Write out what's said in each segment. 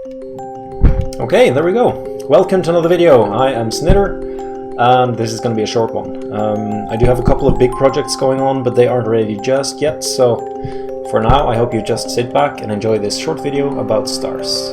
Okay, there we go. Welcome to another video. I am Snitter, and this is going to be a short one. I do have a couple of big projects going on, but they aren't ready just yet, so for now I hope you just sit back and enjoy this short video about stars.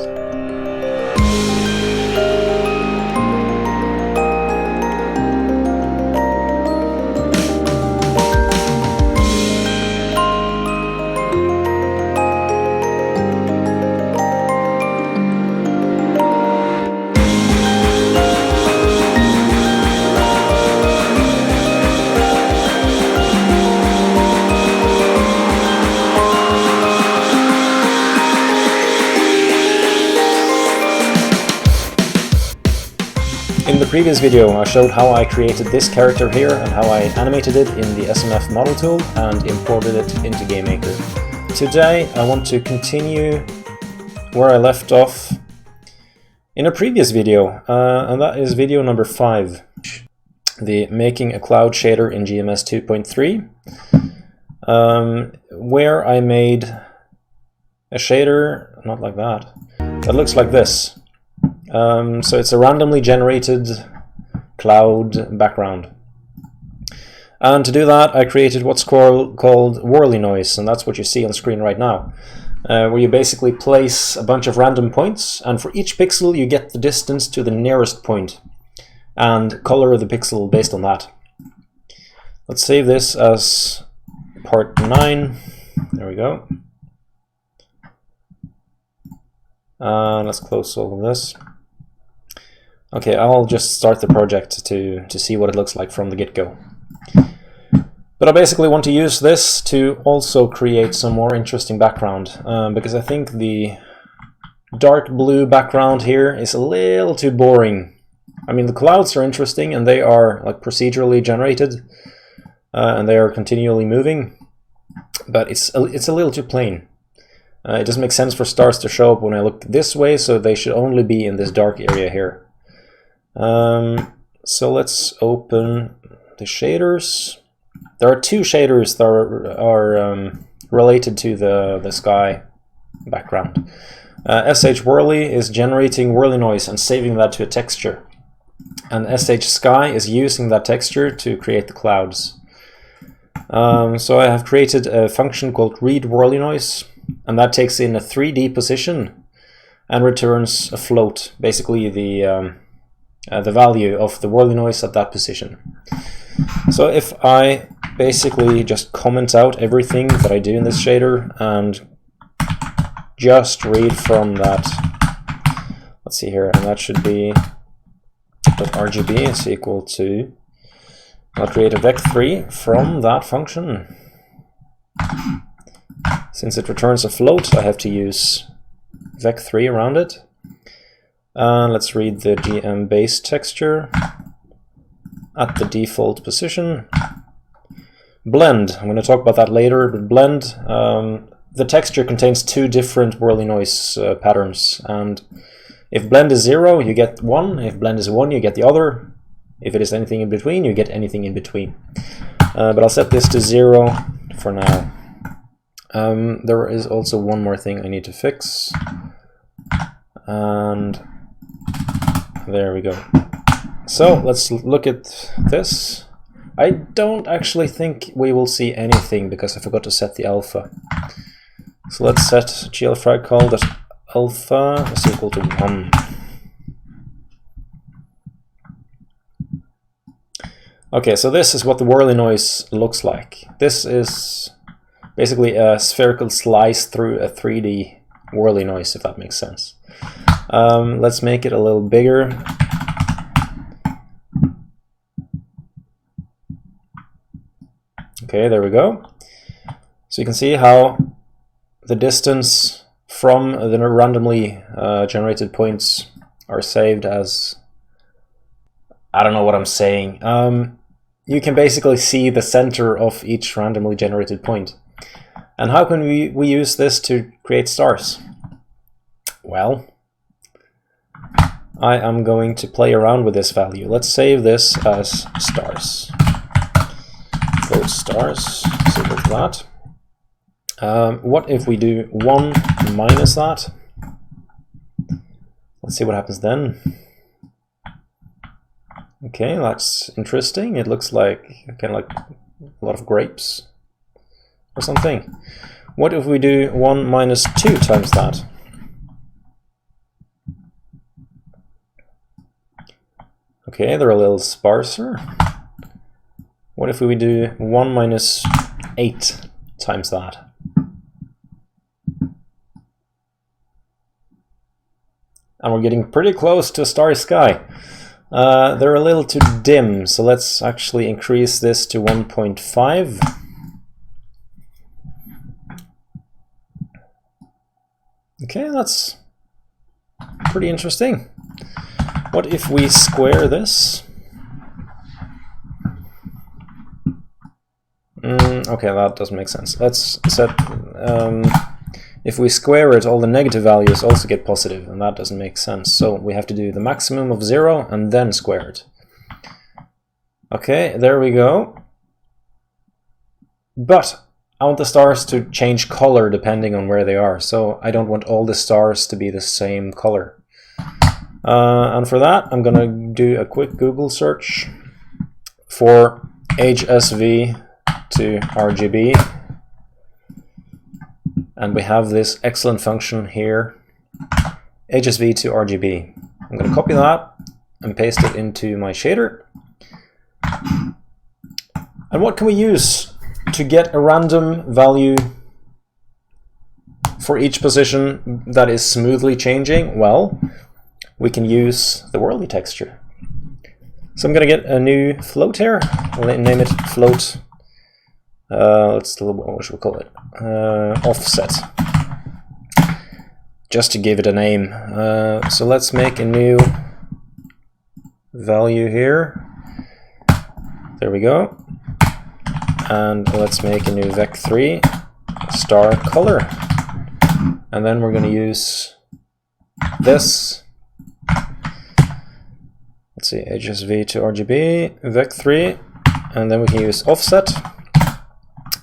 In the previous video I showed how I created this character here and how I animated it in the SMF model tool and imported it into GameMaker. Today I want to continue where I left off in a previous video, and that is video number 5, the making a cloud shader in GMS 2.3, where I made a shader, not like that looks like this. So it's a randomly generated cloud background. And to do that I created what's called Worley-noise, and that's what you see on screen right now, where you basically place a bunch of random points, and for each pixel you get the distance to the nearest point and color the pixel based on that. Let's save this as part 9. There we go. Let's close all of this. Okay, I'll just start the project to see what it looks like from the get-go. But I basically want to use this to also create some more interesting background, because I think the dark blue background here is a little too boring. I mean, the clouds are interesting and they are like procedurally generated, and they are continually moving, but it's a little too plain. It doesn't make sense for stars to show up when I look this way, so they should only be in this dark area here. So let's open the shaders. There are 2 shaders that are related to the sky background. SH Worley is generating Worley-noise and saving that to a texture, and SH Sky is using that texture to create the clouds. So I have created a function called read Worley-noise, and that takes in a 3D position and returns a float, basically the value of the Worley-noise at that position. So if I basically just comment out everything that I do in this shader and just read from that, let's see here, and that should be .rgb is equal to, I'll create a vec3 from that function. Since it returns a float, I have to use vec3 around it. Let's read the GM base texture at the default position. Blend, I'm going to talk about that later, but blend, the texture contains 2 different Worley-noise patterns, and if blend is 0 you get 1, if blend is 1 you get the other, if it is anything in between you get anything in between. But I'll set this to 0 for now. There is also one more thing I need to fix, and there we go. So let's look at this. I don't actually think we will see anything because I forgot to set the alpha. So let's set glfrag call that alpha is equal to 1. Okay, so this is what the Worley-noise looks like. This is basically a spherical slice through a 3D Worley-noise, if that makes sense. Let's make it a little bigger. Okay, there we go. So you can see how the distance from the randomly generated points are saved as, I don't know what I'm saying. You can basically see the center of each randomly generated point. And how can we use this to create stars? Well, I am going to play around with this value. Let's save this as stars. Float stars, equal to that. What if we do 1 minus that? Let's see what happens then. Okay, that's interesting. It looks like kind of like a lot of grapes or something. What if we do 1 minus 2 times that? Okay, they're a little sparser. What if we do 1 minus 8 times that? And we're getting pretty close to a starry sky. They're a little too dim, so let's actually increase this to 1.5. Okay, that's pretty interesting. What if we square this? Okay, that doesn't make sense. Let's set... if we square it, all the negative values also get positive, and that doesn't make sense. So we have to do the maximum of 0 and then square it. Okay, there we go. But I want the stars to change color depending on where they are, so I don't want all the stars to be the same color. And for that, I'm gonna do a quick Google search for HSV to RGB. And we have this excellent function here, HSV to RGB. I'm going to copy that and paste it into my shader. And what can we use to get a random value for each position that is smoothly changing? Well, we can use the Worley texture. So I'm going to get a new float here. I'll name it float. What should we call it? Offset. Just to give it a name. So let's make a new value here. There we go. And let's make a new vec3 star color. And then we're going to use this. Let's see, HSV to RGB, vec3, and then we can use offset.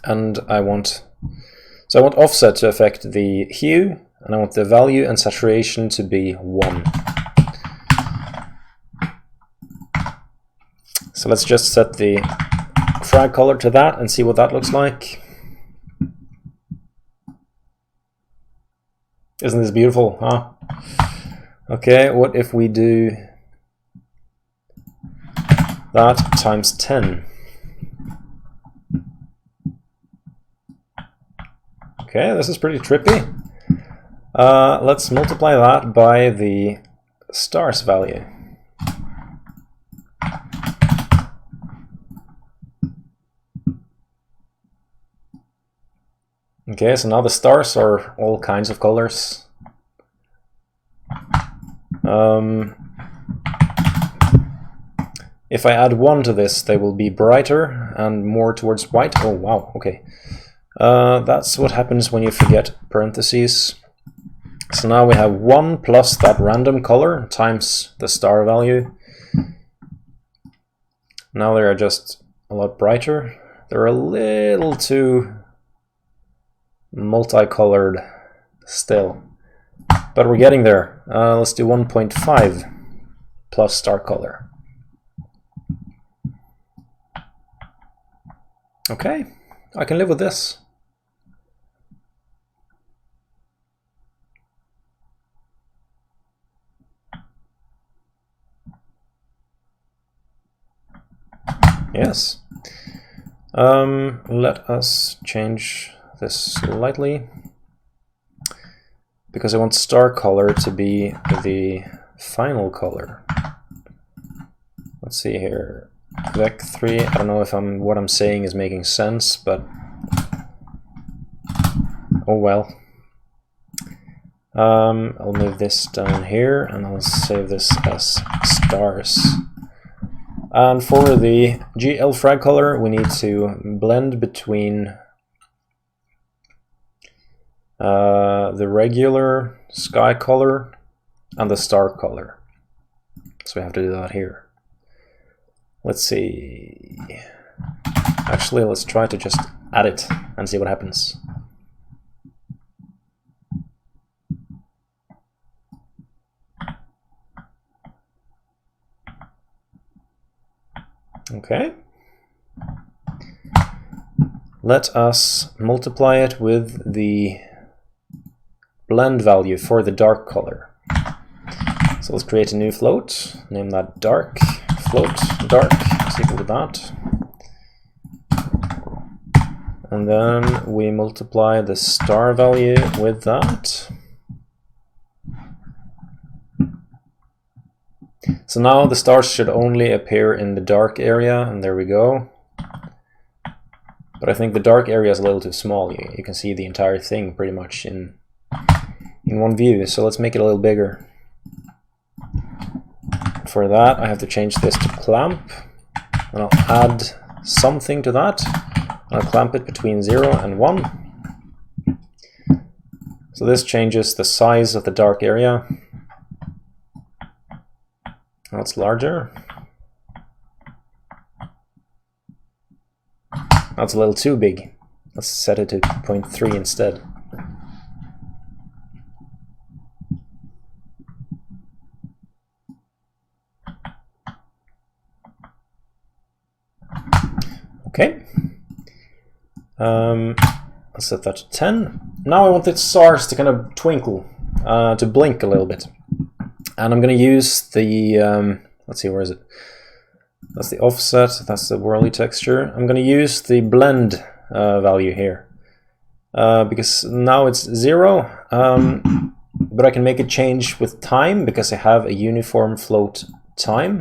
And I want offset to affect the hue, and I want the value and saturation to be 1. So let's just set the frag color to that and see what that looks like. Isn't this beautiful, huh? Okay, what if we do that times 10? Okay, this is pretty trippy. Let's multiply that by the stars value. Okay, so now the stars are all kinds of colors. If I add 1 to this, they will be brighter and more towards white. Oh, wow, okay. That's what happens when you forget parentheses. So now we have 1 plus that random color times the star value. Now they are just a lot brighter. They're a little too multicolored still, but we're getting there. Let's do 1.5 plus star color. Okay, I can live with this. Yes. Let us change this slightly, because I want star color to be the final color. Let's see here. Vec3, I don't know if what I'm saying is making sense, but oh well. I'll move this down here and I'll save this as stars. And for the GL frag color, we need to blend between the regular sky color and the star color. So we have to do that here. Let's see. Actually, let's try to just add it and see what happens. Okay. Let us multiply it with the blend value for the dark color. So let's create a new float, name that dark, float dark is equal to that. And then we multiply the star value with that. So now the stars should only appear in the dark area, and there we go. But I think the dark area is a little too small. You can see the entire thing pretty much in one view, so let's make it a little bigger. For that I have to change this to clamp, and I'll add something to that. I'll clamp it between 0 and 1. So this changes the size of the dark area. That's larger. That's a little too big. Let's set it to 0.3 instead. Okay. Let's set that to 10. Now I want the stars to kind of twinkle, to blink a little bit. And I'm going to use the, let's see, where is it? That's the offset, that's the Worley texture. I'm going to use the blend value here. Because now it's 0, but I can make it change with time because I have a uniform float time.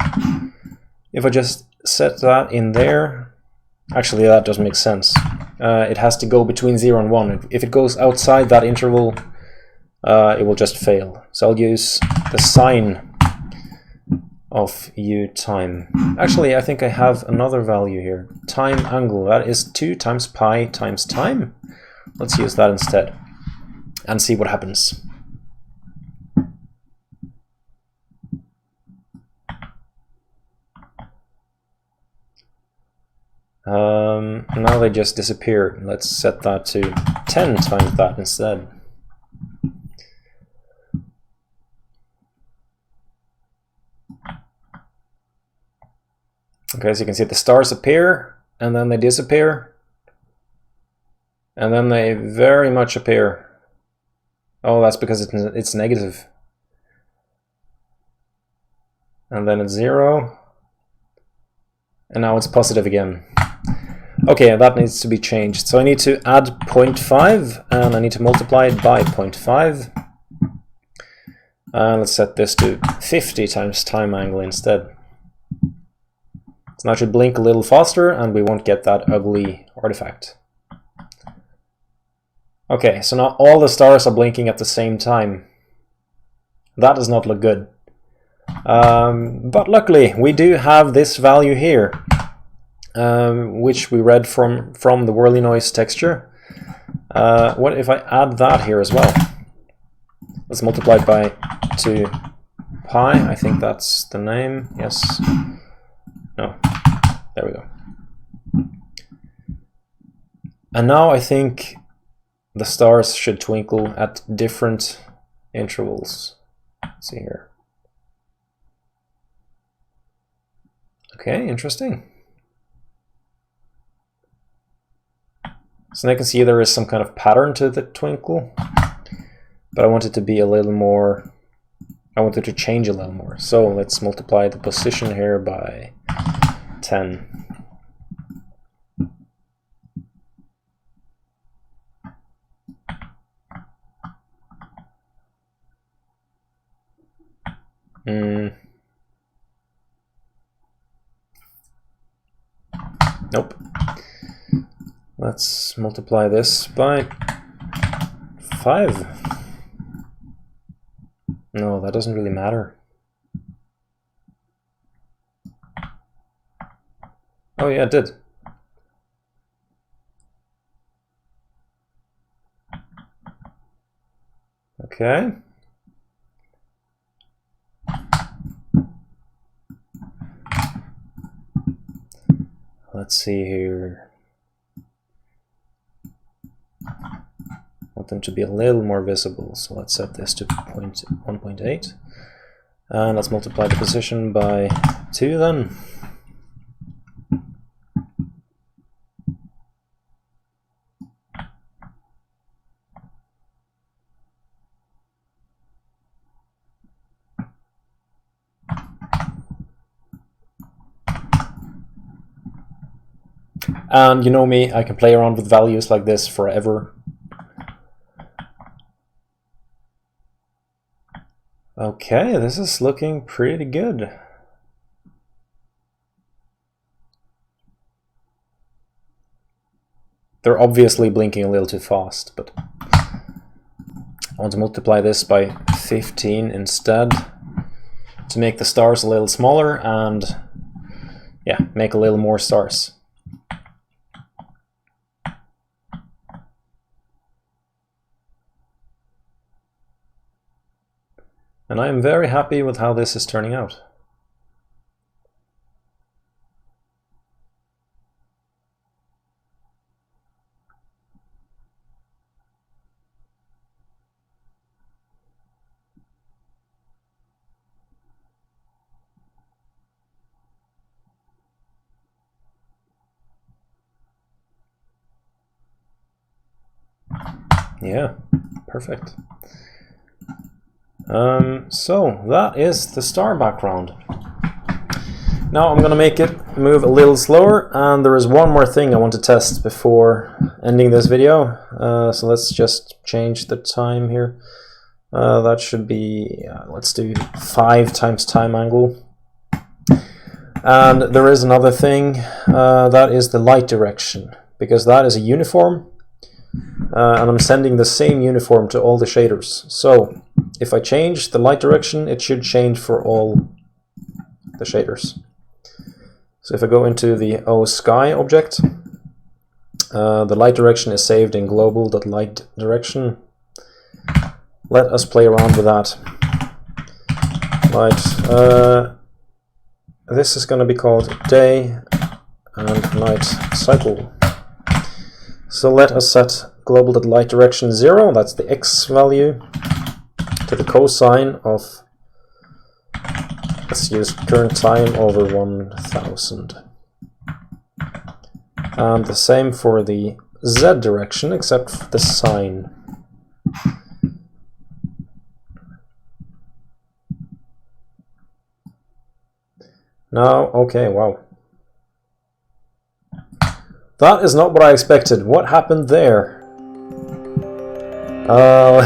If I just set that in there, actually that doesn't make sense. It has to go between 0 and 1. If it goes outside that interval, it will just fail. So I'll use the sine of u time. Actually, I think I have another value here. Time angle, that is 2 times pi times time. Let's use that instead and see what happens. Now they just disappear. Let's set that to 10 times that instead. Okay, so you can see the stars appear, and then they disappear, and then they very much appear. Oh, that's because it's negative. And then it's 0, and now it's positive again. Okay, that needs to be changed. So I need to add 0.5, and I need to multiply it by 0.5. And let's set this to 50 times time angle instead. So now it should blink a little faster, and we won't get that ugly artifact. Okay, so now all the stars are blinking at the same time. That does not look good. But luckily, we do have this value here, which we read from the Worley-noise texture. What if I add that here as well? Let's multiply it by 2 pi. I think that's the name. Yes. No. There we go. And now I think the stars should twinkle at different intervals. Let's see here. Okay, interesting. So now you can see there is some kind of pattern to the twinkle, but I want it to be a little more, I want it to change a little more. So let's multiply the position here by 10. Nope. Let's multiply this by 5. No, that doesn't really matter. Oh yeah, it did. Okay. Let's see here. I want them to be a little more visible, so let's set this to 1.8. And let's multiply the position by 2 then. And you know me, I can play around with values like this forever. Okay, this is looking pretty good. They're obviously blinking a little too fast, but I want to multiply this by 15 instead to make the stars a little smaller and yeah, make a little more stars. And I am very happy with how this is turning out. Yeah, perfect. So that is the star background. Now I'm gonna make it move a little slower, and there is one more thing I want to test before ending this video. So let's just change the time here. That should be, let's do 5 times time angle. And there is another thing, that is the light direction, because that is a uniform. And I'm sending the same uniform to all the shaders. So if I change the light direction, it should change for all the shaders. So if I go into the OSky object, the light direction is saved in global.lightDirection. Let us play around with that. Right, this is going to be called day and night cycle. So let us set global.lightDirection 0, that's the x value, to the cosine of, let's use current time over 1000. And the same for the z direction, except for the sine. Now, okay, wow. That is not what I expected. What happened there? Oh,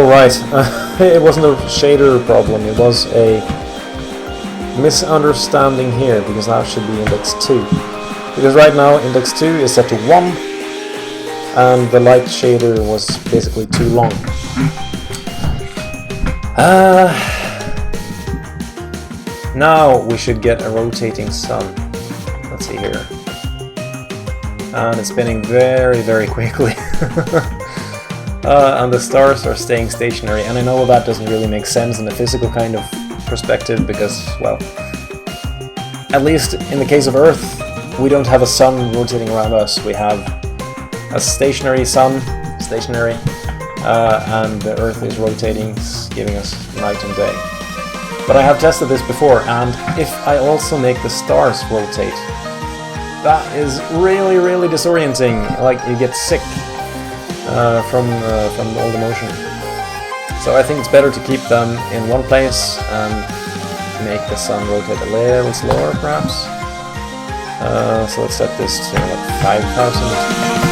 right. It wasn't a shader problem, it was a misunderstanding here, because that should be index 2. Because right now index 2 is set to 1, and the light shader was basically too long. Now we should get a rotating sun. Let's see here. And it's spinning very, very quickly. And the stars are staying stationary, and I know that doesn't really make sense in a physical kind of perspective, because, well, at least in the case of Earth, we don't have a sun rotating around us. We have a stationary sun, and the Earth is rotating, giving us night and day. But I have tested this before, and if I also make the stars rotate, that is really, really disorienting. Like, you get sick from all the motion. So I think it's better to keep them in one place and make the sun rotate a little slower, perhaps. So let's set this to like 5,000.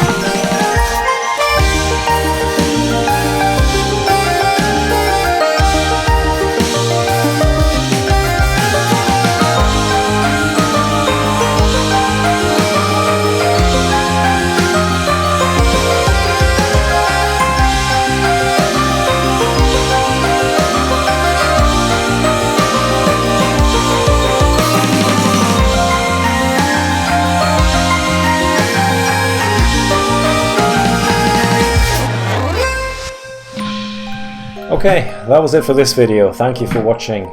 Okay, that was it for this video. Thank you for watching.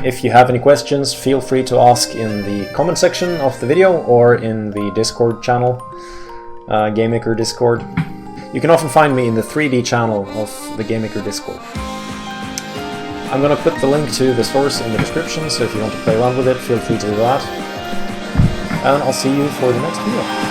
If you have any questions, feel free to ask in the comment section of the video or in the Discord channel, GameMaker Discord. You can often find me in the 3D channel of the GameMaker Discord. I'm going to put the link to the source in the description, so if you want to play around with it, feel free to do that. and I'll see you for the next video.